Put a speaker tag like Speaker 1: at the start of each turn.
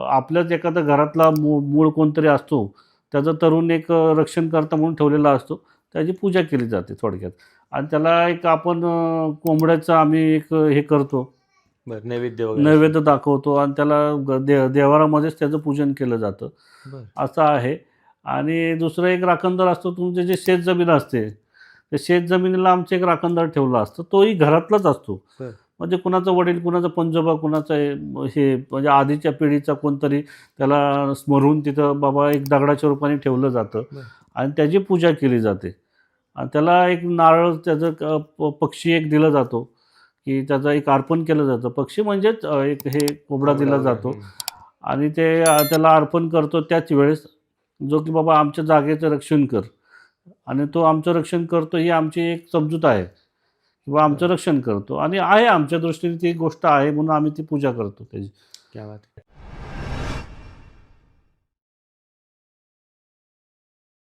Speaker 1: आपल्याच एखादा घरातला मूळ कोणतरी असतो, त्याचं तरुण एक रक्षणकर्ता म्हणून ठेवलेला असतो. त्याची पूजा केली जाते थोडक्यात. आणि त्याला एक आपण कोंबड्याचं आम्ही एक हे करतो,
Speaker 2: बरं, नैवेद्य वगैरे
Speaker 1: नैवेद्य दाखवतो आणि त्याला देव्हारामध्येच त्याचं पूजन केलं जातं.
Speaker 2: बरं.
Speaker 1: असं आहे. आणि दुसरं एक राखणदार असतो, तुमचे जे शेतजमीन असते, त्या शेतजमिनीला आमचं एक राखणदार ठेवला असतो. तोही घरातलाच असतो.
Speaker 2: बरं.
Speaker 1: म्हणजे कुणाचा वडील, कुणाचा पणजोबा, कुणाचा हे म्हणजे आधीच्या पिढीचा कोणतरी त्याला स्मरून तिथं बाबा एक दगडाच्या रूपाने ठेवलं जातं आणि त्याची पूजा केली जाते. आणि त्याला एक नारळ, त्याचं पक्षी एक दिला जातो, की त्याचं एक अर्पण केलं जातं. पक्षी म्हणजेच एक हे कोंबडा दिला जातो आणि ते त्याला अर्पण करतो त्याच वेळेस, जो की बाबा आमच्या जागेचं रक्षण कर. आणि तो आमचं रक्षण करतो, ही आमची एक समजूत आहे किंवा आमचं रक्षण करतो आणि आहे आमच्या दृष्टीने ती गोष्ट आहे म्हणून आम्ही ती पूजा करतो त्याची.
Speaker 2: क्या बात है.